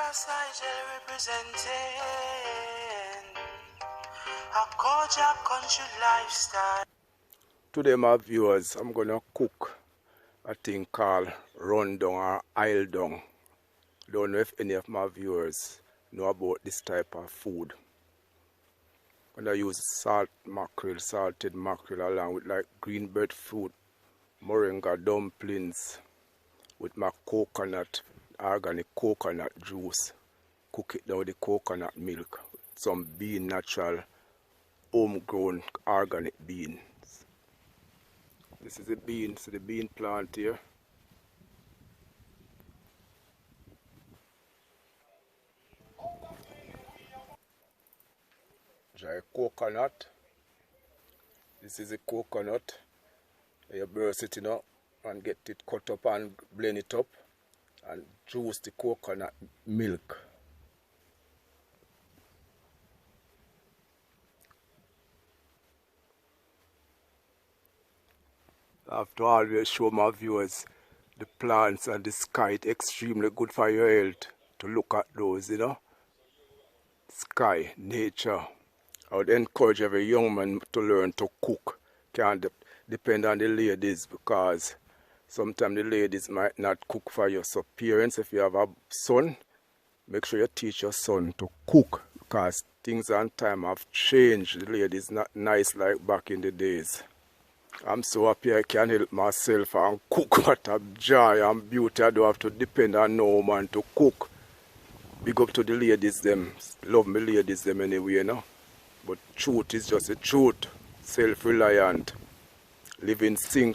representing a culture, country lifestyle. Today, my viewers, I'm gonna cook a thing called rundown or aisle down. Don't know if any of my viewers know about this type of food. I'm gonna use salted mackerel along with like green breadfruit, moringa dumplings with my coconut, organic coconut juice. Cook it down with the coconut milk, some natural homegrown organic beans. This is the bean plant here. Dry coconut. This is the coconut. You burst it, and get it cut up and blend it up and juice the coconut milk. I have to always show my viewers the plants and the sky. It's extremely good for your health to look at those, Sky, nature. I would encourage every young man to learn to cook. Can't depend on the ladies, because sometimes the ladies might not cook for you. So parents, if you have a son, make sure you teach your son to cook, because things and time have changed. The ladies not nice like back in the days. I'm so happy I can help myself and cook. What a joy and beauty. I don't have to depend on no man to cook. Big up to the ladies them. Love me ladies them anyway, But truth is just the truth. Self-reliant. Living single.